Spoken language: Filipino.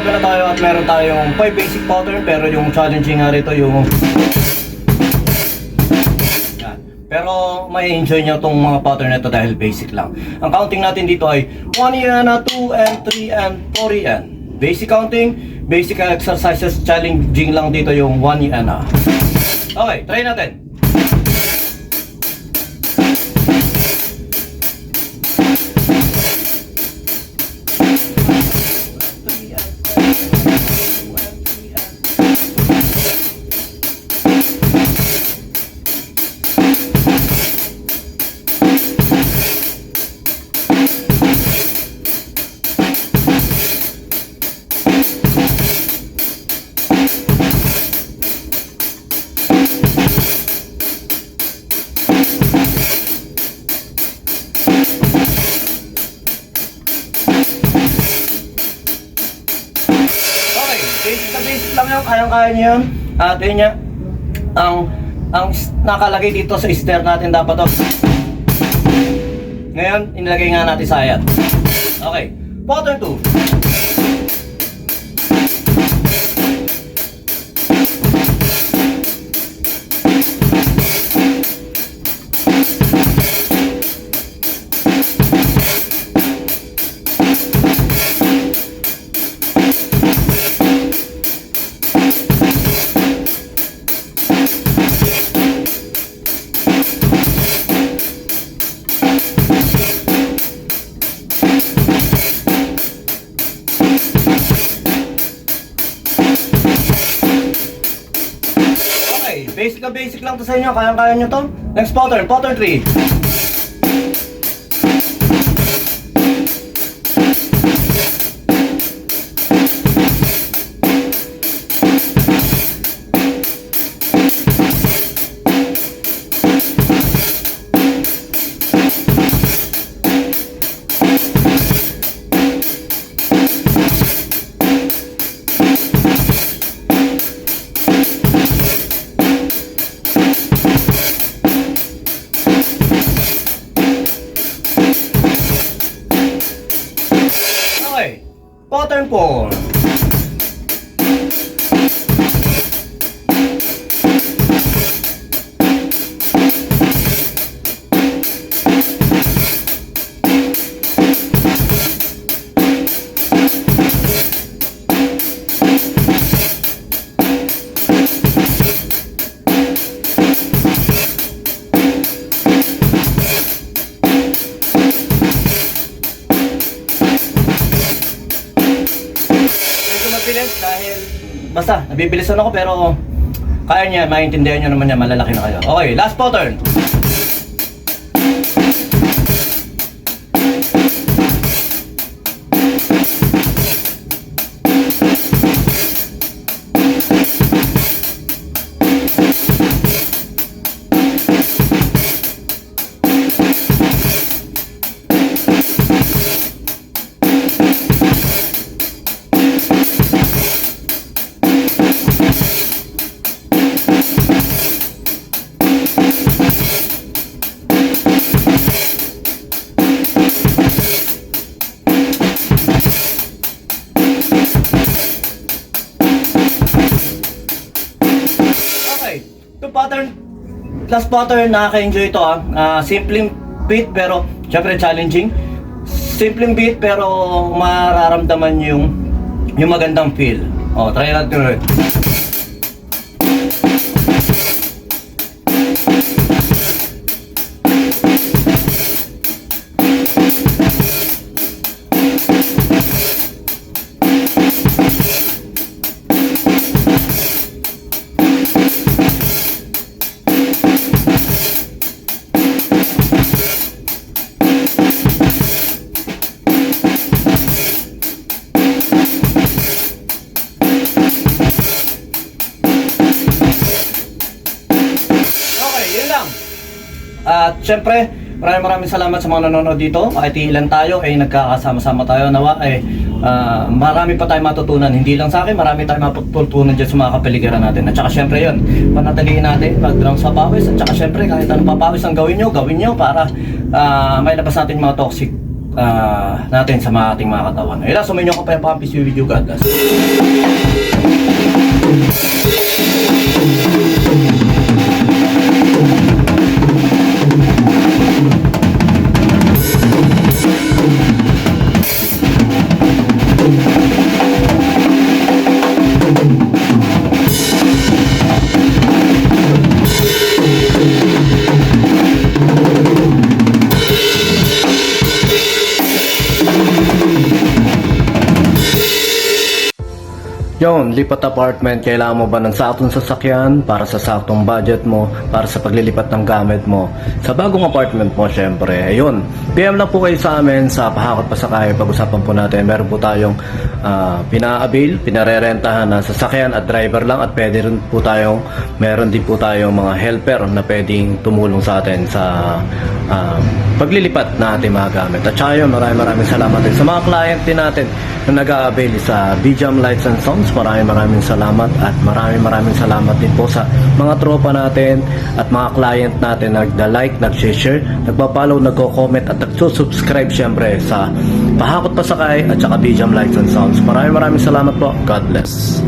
Bago na tayo at meron tayong 5 basic pattern, pero yung challenging nga rito yung yan. Pero may enjoy nyo itong mga pattern na ito dahil basic lang. Ang counting natin dito ay 1 iana, 2 and 3 and 4 ian. Basic counting, basic exercises, challenging lang dito yung 1 iana. Okay, try natin. Basic lang yun, kayang-kaya nyo yun. At yun nga, ang nakalagay dito sa stair natin dapat to. Ngayon, inilagay nga natin sa ayan. Okay, pattern 2. Basic lang to sa inyo, kayang-kaya nyo to. Next pattern, pattern 3. Pattern 4. Dahil basta nabibilisan ako pero kaya niya, maintindihan nyo naman niya, malalaki na kayo. Okay, last pattern. Last pattern, nakaka-enjoy ito simpleng beat pero syempre challenging. Simpleng beat pero mararamdaman yung magandang feel. Try natin ulit. At syempre, maraming salamat sa mga nanonood dito. Kahit ilan tayo, nagkakasama-sama tayo. Nawa, marami pa tayong matutunan. Hindi lang sa akin, marami tayong matutunan dyan sa mga kapaligiran natin. At saka syempre yun, panatilihin natin, mag-drown sa pawis. At saka syempre, kahit anong papawis ang gawin nyo para may labas natin mga toxic natin sa ating mga katawan. Ayun lang, sumayin nyo ko pa yung Pampis video. God bless. Yon, lipat apartment, kailangan mo ba ng saktong sasakyan para sa saktong budget mo, para sa paglilipat ng gamit mo? Sa bagong apartment mo, syempre, ayun. PM lang po kayo sa amin sa Pahakot Pasakay. Pag-usapan po natin, meron po tayong pina-avail, pinarerentahan na sasakyan at driver lang, at pwede rin po tayong, meron din po tayong mga helper na pwedeng tumulong sa atin sa paglilipat na ating mga gamit. At saka yun, maraming salamat din sa mga client din natin na nag-a-avail sa BJAM Lights and Sounds. Maraming salamat, at maraming salamat din po sa mga tropa natin at mga client natin na nagda-like, nag-share, nagpa-follow, nagko-comment at nagsusubscribe syempre sa Pahakot Pasakay at saka BJAM Lights and Sounds. Maraming salamat po. God bless.